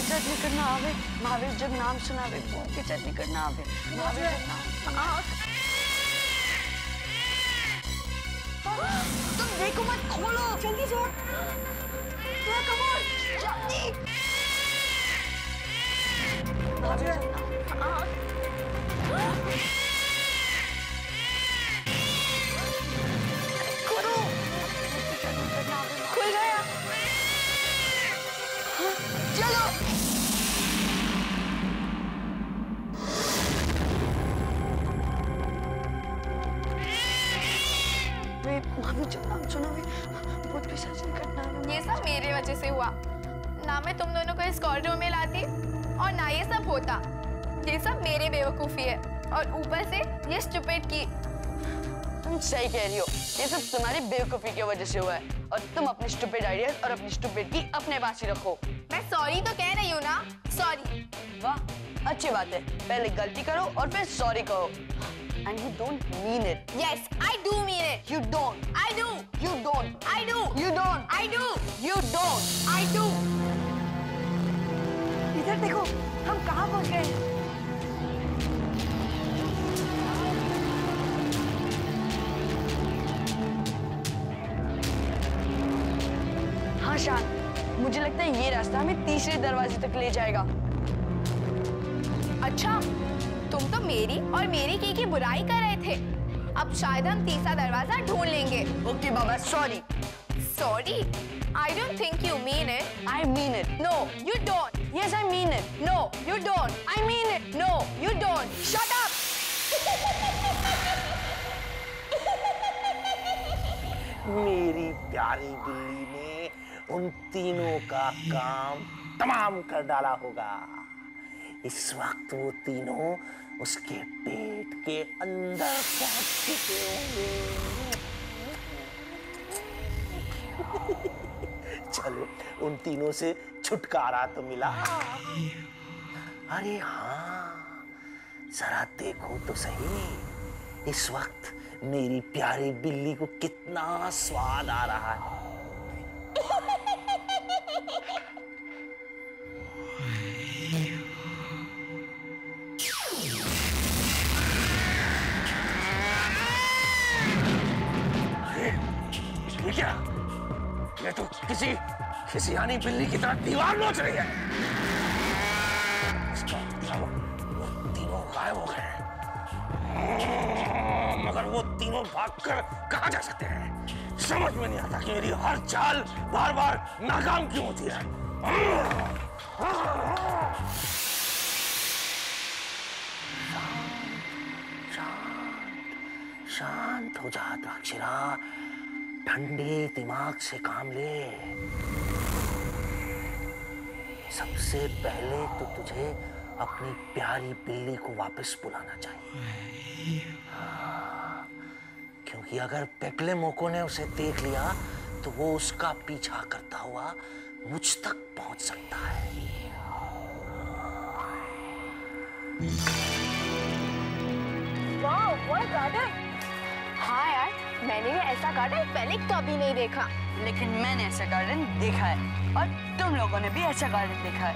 चटनी करना आवे, महावीर जब नाम सुनावे वो की चटनी करना आवे, महावीर जब नाम। तुम देखो मत, खोलो जल्दी से। कमोन जल्दी। महावीर जब नाम। करो। खुल गया। चलो। मामी जब नाम सुना बहुत विसर्जन करना है। ये सब मेरे वजह से हुआ। ना मैं तुम दोनों को इस कॉरिडोर में लाती और ना ये सब होता। ये सब मेरे बेवकूफी है और ऊपर से ये स्टूपिड की। तुम सही कह रही हो, ये सब तुम्हारी बेवकूफी की वजह से हुआ है और तुम अपने स्टूपिड आइडियाज और अपनी स्टूपिड की अपने पास ही रखो। मैं सॉरी तो कह रही हूँ ना, सॉरी। वाह अच्छी बात है, पहले गलती करो और फिर सॉरी कहो। And you don't mean it. Yes, I do mean it. You don't. I do. You don't. I do. You don't. I do. You don't. I do. इधर देखो, हम कहाँ पहुँच गए हैं? हाँ शान, मुझे लगता है ये रास्ता हमें तीसरे दरवाजे तक ले जाएगा। अच्छा, तुम तो मेरी और मेरी की बुराई कर रहे थे। अब शायद हम तीसरा दरवाजा ढूंढ लेंगे। Okay Baba, sorry. Sorry? I don't think you mean it. I mean it. No, you don't. Yes, I mean it. No, you don't. I mean it. No, you don't. Shut up. मेरी प्यारी बिल्ली ने उन तीनों का काम तमाम कर डाला होगा। इस वक्त वो तीनों उसके पेट के अंदर पहुंच चुके होंगे। चलो, उन तीनों से छुटकारा तो मिला। अरे हाँ, जरा देखो तो सही, इस वक्त मेरी प्यारी बिल्ली को कितना स्वाद आ रहा है। ये क्या? ये तो किसी यानी बिल्ली की तरह दीवार नोच रही है। इसका मतलब वो तीनों गायब हो गए। मगर वो तीनों भागकर कहाँ जा सकते हैं? समझ में नहीं आता कि मेरी हर चाल बार-बार नाकाम क्यों होती है। शांत हो जा द्राक्षिरा, ठंडे दिमाग से काम ले। सबसे पहले तो तुझे अपनी प्यारी बिल्ली को वापस बुलाना चाहिए। हाँ, क्योंकि अगर पेपले मोको ने उसे देख लिया तो वो उसका पीछा करता हुआ मुझ तक पहुंच सकता है। वाह, what a garden! हाँ यार, मैंने भी ऐसा गार्डन पहले कभी नहीं देखा। लेकिन मैंने ऐसा गार्डन देखा है और तुम लोगों ने भी ऐसा गार्डन देखा है।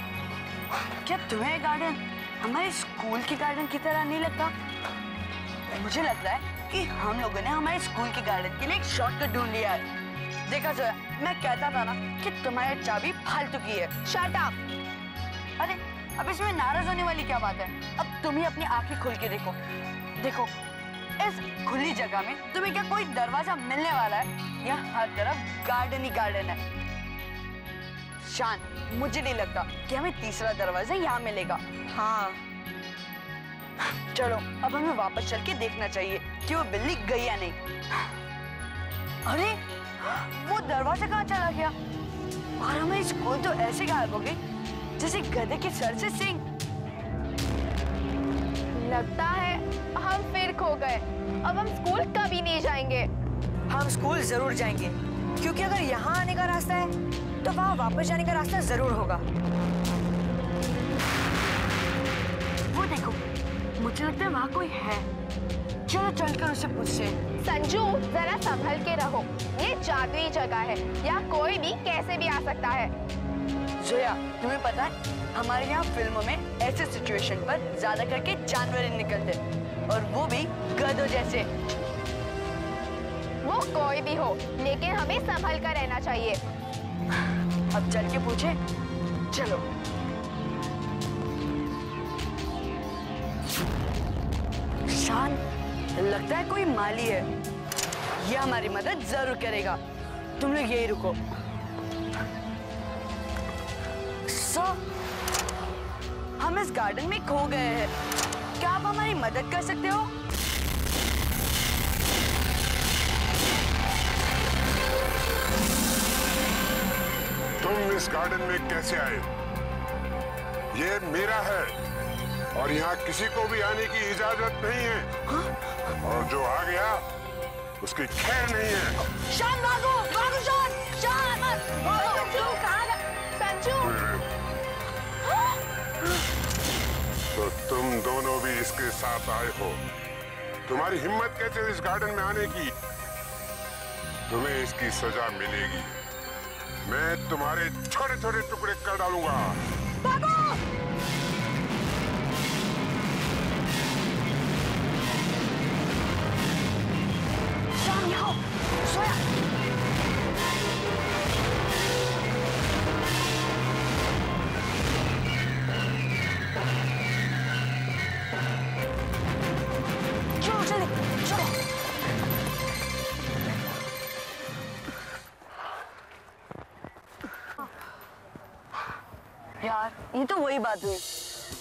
क्या तुम्हें गार्डन हमारे स्कूल के गार्डन की तरह नहीं लगता? मुझे लगता है कि हम लोगों ने हमारे स्कूल के गार्डन के लिए एक शॉर्टकट ढूंढ लिया है। देखा जोया, मैं कहता था ना कि तुम्हारी चाबी फालतू की है। Shut up! अरे अब इसमें नाराज होने वाली क्या बात है? अब तुम ही अपनी आंखें खोल के देखो। देखो, इस खुली जगह में तुम्हें क्या कोई दरवाजा मिलने वाला है? या हर तरफ गार्डन ही गार्डन है। शान, मुझे नहीं लगता कि हमें तीसरा दरवाजा यहाँ मिलेगा। हाँ, चलो अब हमें वापस चल के देखना चाहिए कि वो बिल्ली गई या नहीं। अरे वो दरवाजा कहाँ चला गया? और हमारी स्कूल तो ऐसे गायब हो गई जैसे गधे के सर से सींग। लगता है हम फिर खो गए। अब हम स्कूल कभी नहीं जाएंगे। हम स्कूल जरूर जाएंगे, क्योंकि अगर यहाँ आने का रास्ता है तो वहाँ वापस जाने का रास्ता जरूर होगा। वो देखो, मुझे लगता है वहाँ कोई है। चलो चलकर उसे पूछते हैं। संजू, जरा संभल के रहो। ये जादुई जगह है, यहाँ कोई भी कैसे भी आ सकता है। जोया, तुम्हें पता है हमारे यहाँ फिल्मों में ऐसे सिचुएशन पर ज्यादा करके जानवर ही निकलते, और वो भी गधों जैसे। वो कोई भी हो, लेकिन हमें संभल कर रहना चाहिए। अब चल के पूछे, चलो। शान, लगता है कोई माली है, ये हमारी मदद जरूर करेगा। तुम लोग यही रुको। हम इस गार्डन में खो गए हैं, क्या आप हमारी मदद कर सकते हो? तुम इस गार्डन में कैसे आए? ये मेरा है और यहाँ किसी को भी आने की इजाजत नहीं है। और जो आ गया उसकी खैर नहीं है। शान भागो, भागो शान, शान संजू कहाँ गया? संजू तो तुम दोनों भी इसके साथ आए हो। तुम्हारी हिम्मत कैसे इस गार्डन में आने की? तुम्हें इसकी सजा मिलेगी। मैं तुम्हारे छोटे छोटे टुकड़े कर डालूंगा। भागो! शान यहाँ सोया। चलो चलो चलो। यार, ये तो वही बात हुई,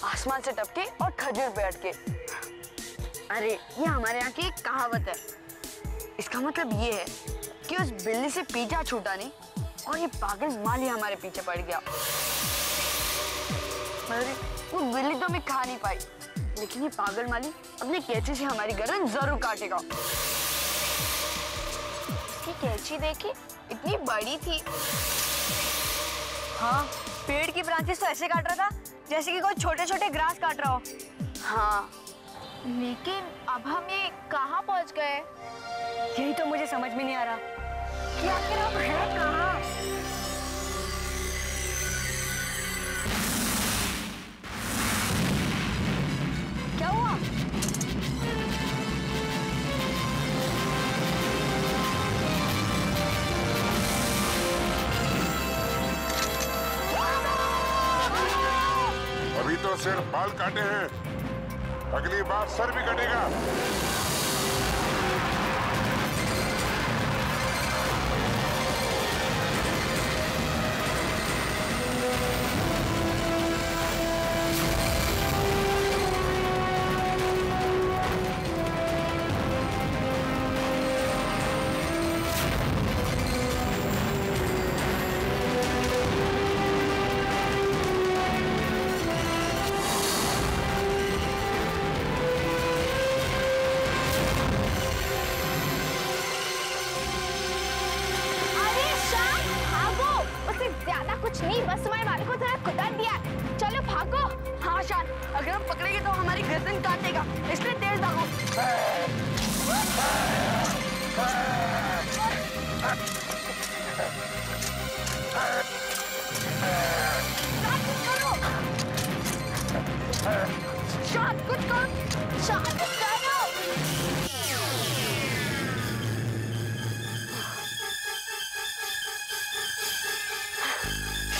आसमान से टपके और खजूर पे अटके। अरे, ये हमारे यहाँ की एक कहावत है। इसका मतलब ये है कि उस बिल्ली से पीछा छूटा नहीं और ये पागल माली हमारे पीछे पड़ गया। अरे, वो बिल्ली तो हमें खा नहीं पाई, लेकिन ये पागल माली अपने कैंची से हमारी गर्दन जरूर काटेगा। इसकी कैंची देखी, इतनी बड़ी थी। हाँ, पेड़ की ब्रांचेस तो ऐसे काट रहा था जैसे कि कोई छोटे छोटे ग्रास काट रहा हो। हाँ, लेकिन अब हम ये कहाँ पहुँच गए? यही तो मुझे समझ में नहीं आ रहा कि आखिर हम हैं कहाँ। क्या हुआ? अभी तो सिर्फ बाल काटे हैं, अगली बार सर भी कटेगा। कुछ नहीं, बस तुम्हारे वाले को थोड़ा कुतर दिया। चलो भागो। हाँ शान, अगर हम पकड़ेंगे तो हमारी गर्दन काटेगा, इसलिए तेज भागो। शान कुछ करो, शान कुछ करो।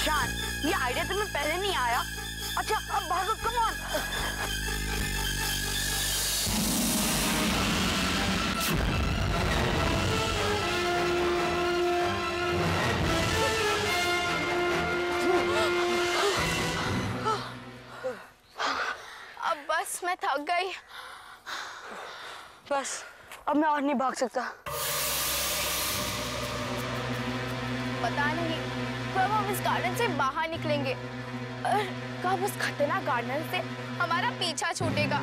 शान, ये आइडिया तुम्हें पहले नहीं आया? अच्छा, अब भागो, कम ऑन। अब बस मैं थक गई। बस, अब मैं और नहीं भाग सकता। पता नहीं कब हम इस गार्डन से बाहर निकलेंगे और कब उस खतरनाक गार्डन से हमारा पीछा छूटेगा।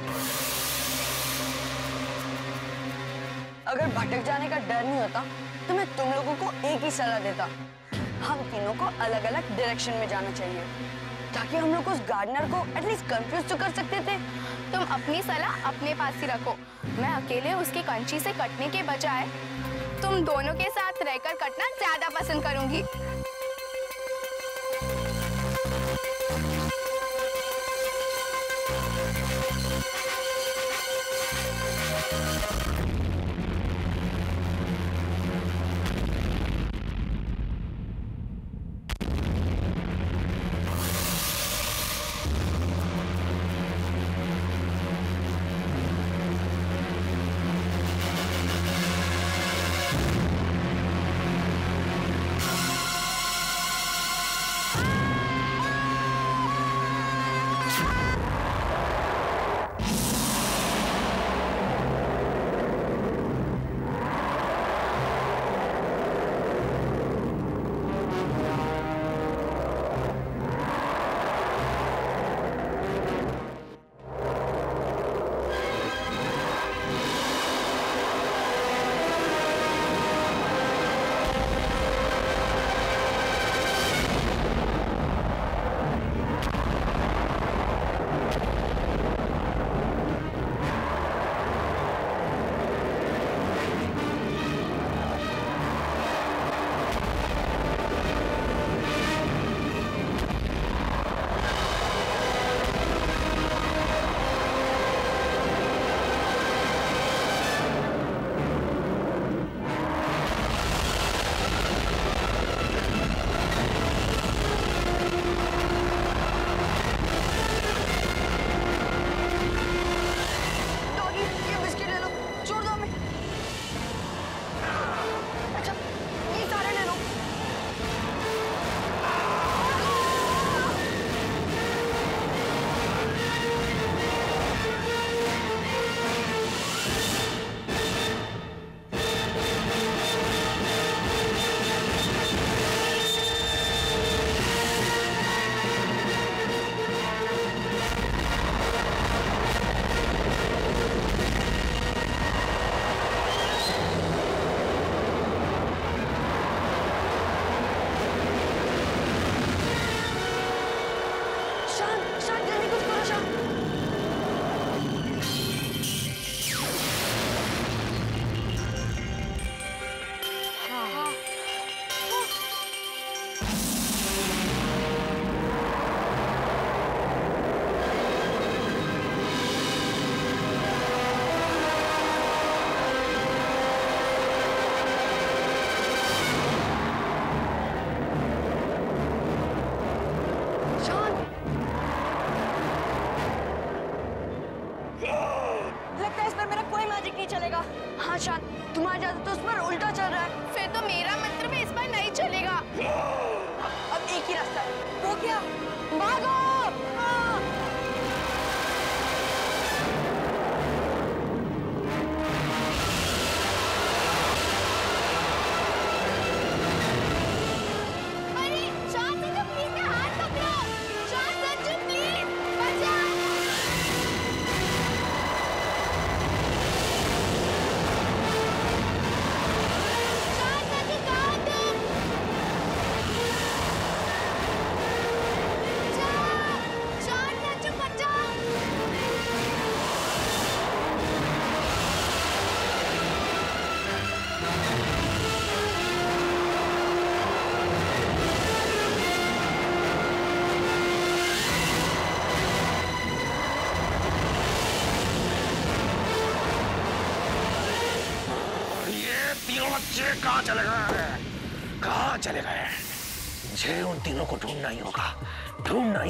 अगर भटक जाने का डर नहीं होता तो मैं तुम लोगों को एक ही सलाह देता। हम तीनों को अलग अलग डायरेक्शन में जाना चाहिए ताकि हम लोग उस गार्डनर को एटलीस्ट कंफ्यूज तो कर सकते थे। तुम अपनी सलाह अपने पास ही रखो। मैं अकेले उसकी कंची से कटने के बजाय तुम दोनों के साथ रहकर कटना ज्यादा पसंद करूंगी। शांत शांत, जल्दी कुछ करो शांत। लगता है इस पर मेरा कोई मैजिक नहीं चलेगा। हाँ शांत, तुम्हारा जादू तो उस पर उल्टा चल रहा है। फिर तो मेरा मंत्र भी इस पर नहीं चलेगा। अब एक ही रास्ता है। वो क्या? भागो! अरे शांत संजू प्लीज मेरा हाथ पकड़ो। शांत संजू प्लीज बचाओ। शांत संजू कहाँ हो तुम? बचाओ। शांत संजू बचाओ। ये तीनों बच्चे कहाँ चले गए? कहाँ चले गए? मुझे उन तीनों को ढूंढना ही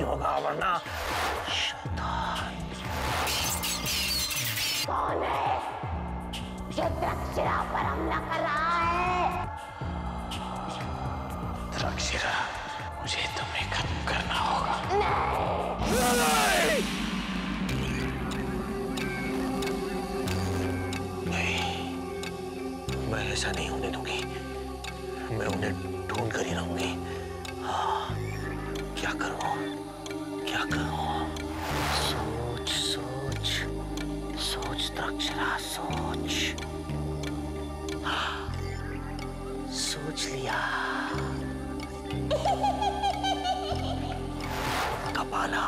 होगा वरना शैतान। कौन है जो द्रक्षिरा पर हमला कर रहा है? द्रक्षिरा, मुझे तुम्हें खत्म करना होगा। नहीं, मैं ऐसा नहीं होने दूंगी। मैं उन्हें ढूंढ कर ही रहूंगी। हाँ, क्या करूं? सोच द्रक्षिरा, सोच। हाँ, सोच लिया। कपाला,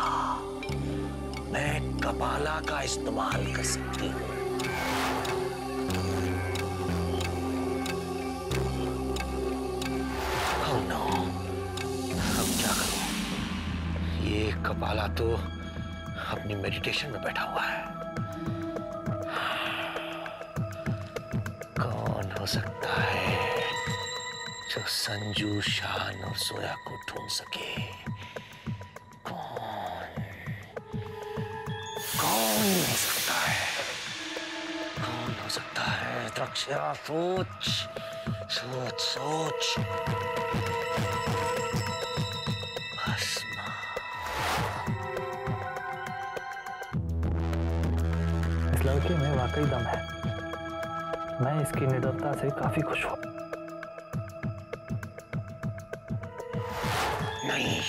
मैं कपाला का इस्तेमाल कर सकती हूँ। Oh no, अब क्या करूं? ये कपाला तो अपनी मेडिटेशन में बैठा हुआ है। कौन हो सकता है जो संजू, शान और सोया को ढूंढ सके? कौन हो सकता है? द्रक्षिरा, सोच। भस्मा। इस लड़के में वाकई दम है। मैं इसकी निडरता से काफी खुश हूं। नहीं,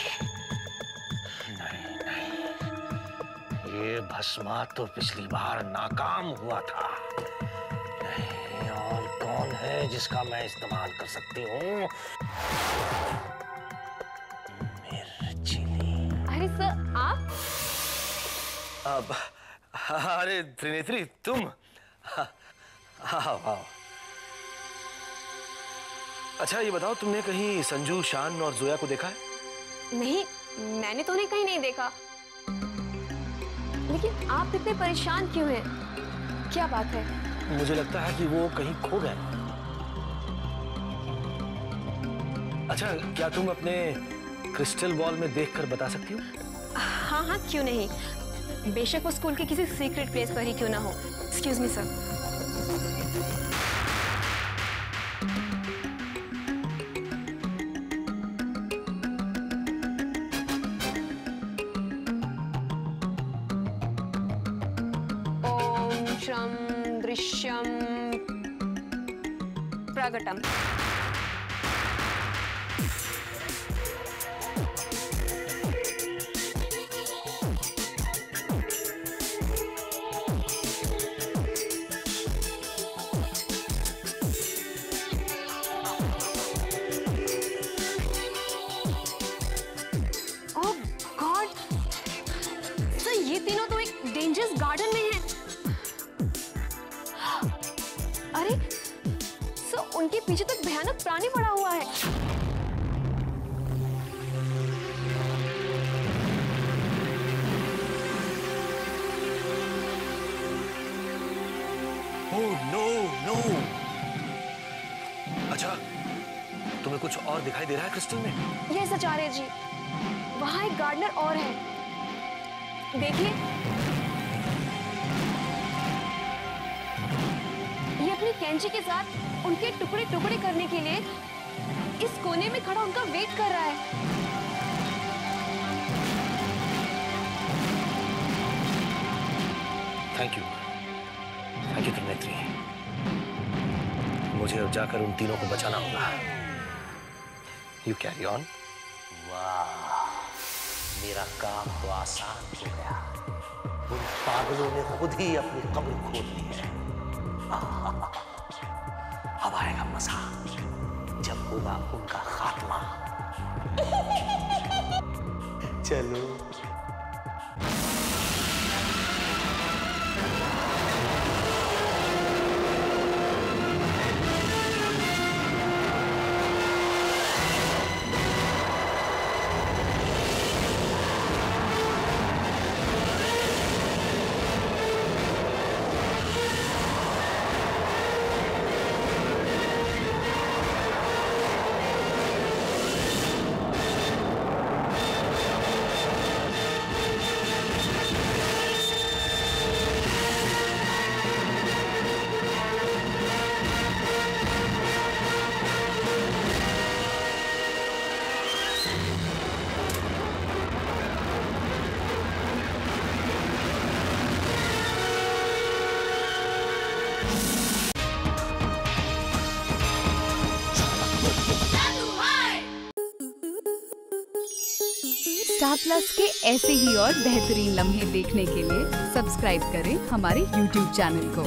ये भस्मा तो पिछली बार नाकाम हुआ था। नहीं, और कौन है जिसका मैं इस्तेमाल कर सकती हूँ? मिर्चिली। अरे सर आप? अब अरे त्रिनेत्री, तुम? हाँ, वाह। अच्छा ये बताओ, तुमने कहीं संजू, शान और जोया को देखा है? नहीं, मैंने तो उन्हें कहीं नहीं देखा। लेकिन आप इतने परेशान क्यों हैं? क्या बात है? मुझे लगता है कि वो कहीं खो गए। अच्छा, क्या तुम अपने क्रिस्टल बॉल में देखकर बता सकती हो? हाँ हाँ, क्यों नहीं। बेशक वो स्कूल के किसी सीक्रेट प्लेस पर ही क्यों ना हो। Excuse me sir. ओम श्रम दृश्यम प्रगटम। ये तीनों तो एक डेंजरस गार्डन में हैं। अरे सो उनके पीछे तो भयानक प्राणी पड़ा हुआ है। Oh no no. अच्छा, तुम्हें कुछ और दिखाई दे रहा है क्रिस्टल में? यस आचार्य जी, वहां एक गार्डनर और है, देखिए। ये अपनी कैंची के साथ उनके टुकड़े टुकड़े करने के लिए इस कोने में खड़ा उनका वेट कर रहा है। Thank you Trinetri. मुझे अब जाकर उन तीनों को बचाना होगा। You carry on. वाह, मेरा काम तो आसान हो गया। उन पागलों ने खुद ही अपनी कब्र खोद ली है। अब आएगा मजा जब होगा उनका खात्मा। चलो। स्टार प्लस के ऐसे ही और बेहतरीन लम्हे देखने के लिए सब्सक्राइब करें हमारे YouTube चैनल को।